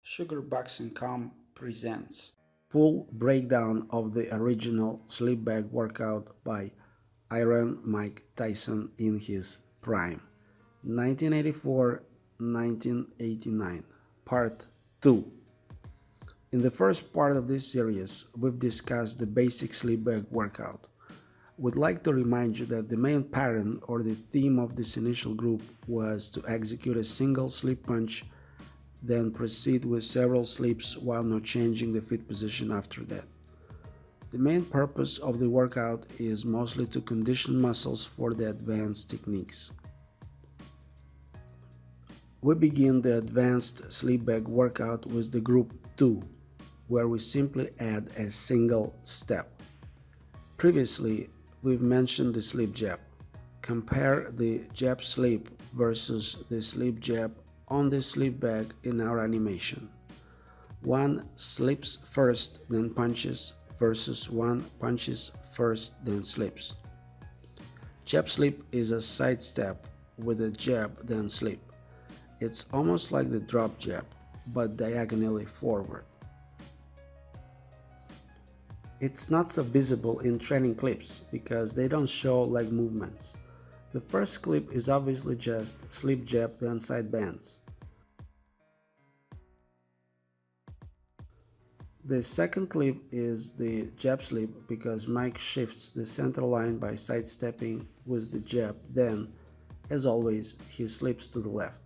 Sugarbox.com presents Full breakdown of the original sleep bag workout by Iron Mike Tyson in his prime, 1984-1989, Part 2. In the first part of this series, we've discussed the basic sleep bag workout. We'd like to remind you that the main pattern or the theme of this initial group was to execute a single sleep punch, then proceed with several sleeps while not changing the feet position after that. The main purpose of the workout is mostly to condition muscles for the advanced techniques. We begin the advanced sleep bag workout with the group 2, where we simply add a single step. Previously, we've mentioned the sleep jab. Compare the jab sleep versus the sleep jab on the sleep bag in our animation. One sleeps first then punches versus one punches first then sleeps. Jab sleep is a side step with a jab then sleep. It's almost like the drop jab, but diagonally forward. It's not so visible in training clips because they don't show leg movements. The first clip is obviously just sleep jab then side bends. The second clip is the jab sleep because Mike shifts the center line by sidestepping with the jab, then, as always, he slips to the left.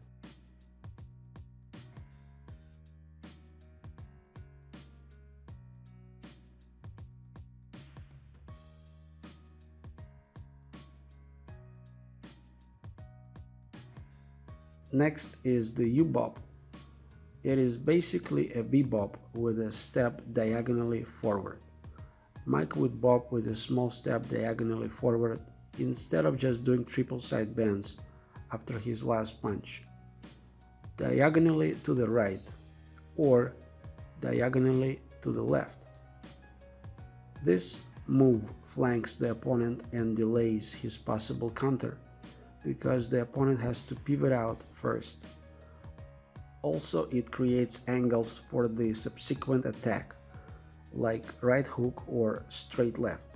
Next is the U-bob. It is basically a V-bob with a step diagonally forward. Mike would bob with a small step diagonally forward instead of just doing triple side bends after his last punch. Diagonally to the right or diagonally to the left. This move flanks the opponent and delays his possible counter because the opponent has to pivot out first. Also, it creates angles for the subsequent attack, like right hook or straight left.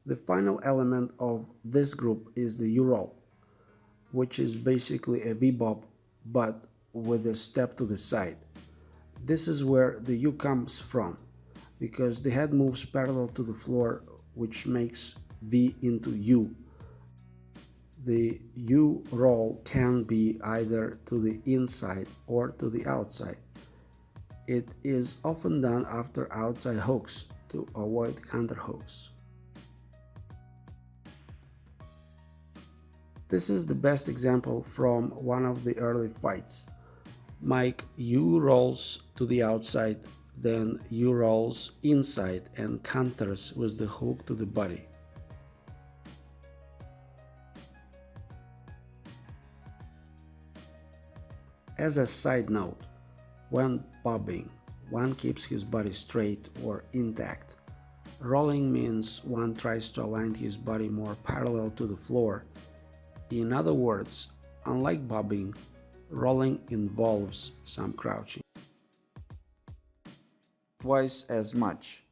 The final element of this group is the U-roll, which is basically a V-bob but with a step to the side. This is where the U comes from, because the head moves parallel to the floor, which makes V into U. The U roll can be either to the inside or to the outside. It is often done after outside hooks to avoid counter hooks. This is the best example from one of the early fights. Mike U rolls to the outside, then U rolls inside and counters with the hook to the body. As a side note, when bobbing, one keeps his body straight or intact. Rolling means one tries to align his body more parallel to the floor. In other words, unlike bobbing, rolling involves some crouching. Twice as much.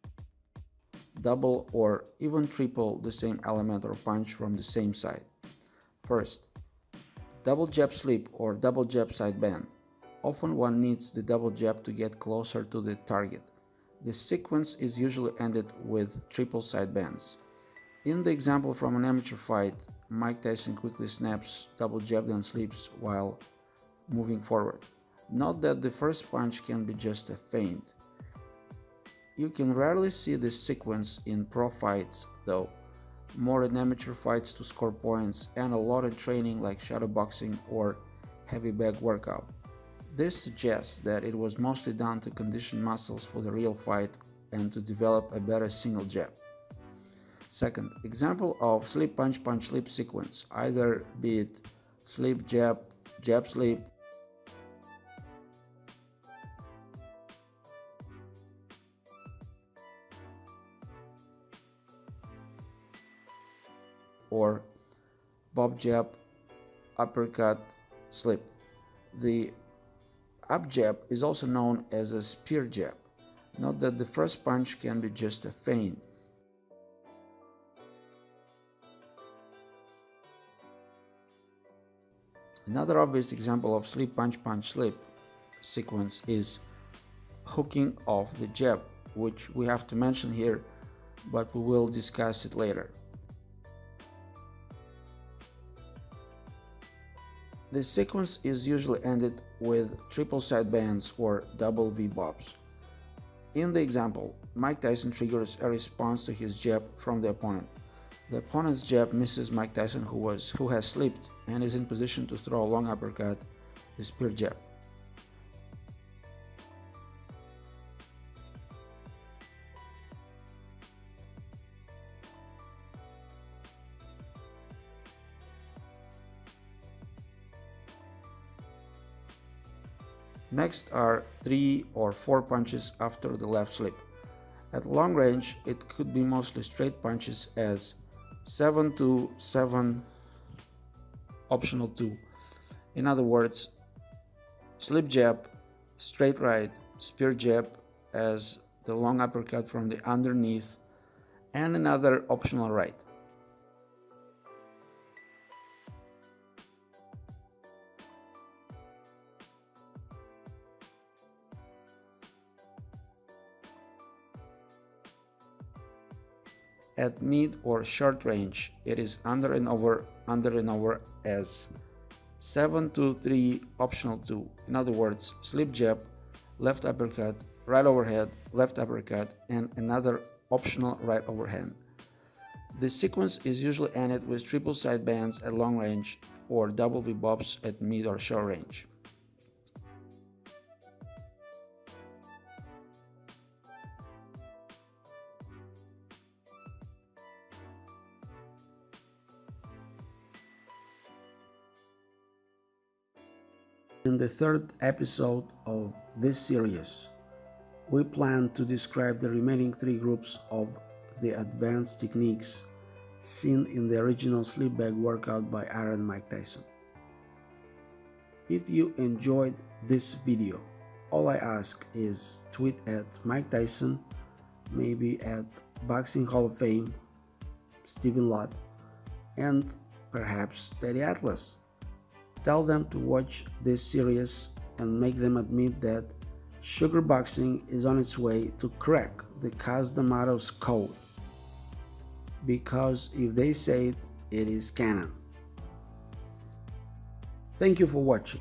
Double or even triple the same element or punch from the same side. First, double jab sleep or double jab side bend. Often one needs the double jab to get closer to the target. This sequence is usually ended with triple side bends. In the example from an amateur fight, Mike Tyson quickly snaps double jab then sleeps while moving forward. Note that the first punch can be just a feint. You can rarely see this sequence in pro fights though, more in amateur fights to score points and a lot in training like shadow boxing or heavy bag workout. This suggests that it was mostly done to condition muscles for the real fight and to develop a better single jab. Second, example of sleep punch punch sleep sequence, either be it sleep jab, jab sleep, or bob jab, uppercut, slip. The up jab is also known as a spear jab. Note that the first punch can be just a feint. Another obvious example of slip punch punch slip sequence is hooking of the jab, which we have to mention here, but we will discuss it later. This sequence is usually ended with triple side bends or double V bobs. In the example, Mike Tyson triggers a response to his jab from the opponent. The opponent's jab misses Mike Tyson, who has slipped and is in position to throw a long uppercut, the spear jab. Next are 3 or 4 punches after the left slip. At long range, it could be mostly straight punches as 7-2, 7, optional 2. In other words, slip jab, straight right, spear jab as the long uppercut from the underneath, and another optional right. At mid or short range, it is under and over as 7-2-3, optional 2. In other words, slip jab, left uppercut, right overhead, left uppercut, and another optional right overhand. This sequence is usually ended with triple side bends at long range or double V bobs at mid or short range. In the third episode of this series, we plan to describe the remaining 3 groups of the advanced techniques seen in the original slip bag workout by Iron Mike Tyson. If you enjoyed this video, all I ask is tweet at Mike Tyson, maybe at Boxing Hall of Fame, Stephen Lott, and perhaps Teddy Atlas. Tell them to watch this series and make them admit that sugar boxing is on its way to crack the Caz D'Amato's code. Because if they say it, it is canon. Thank you for watching.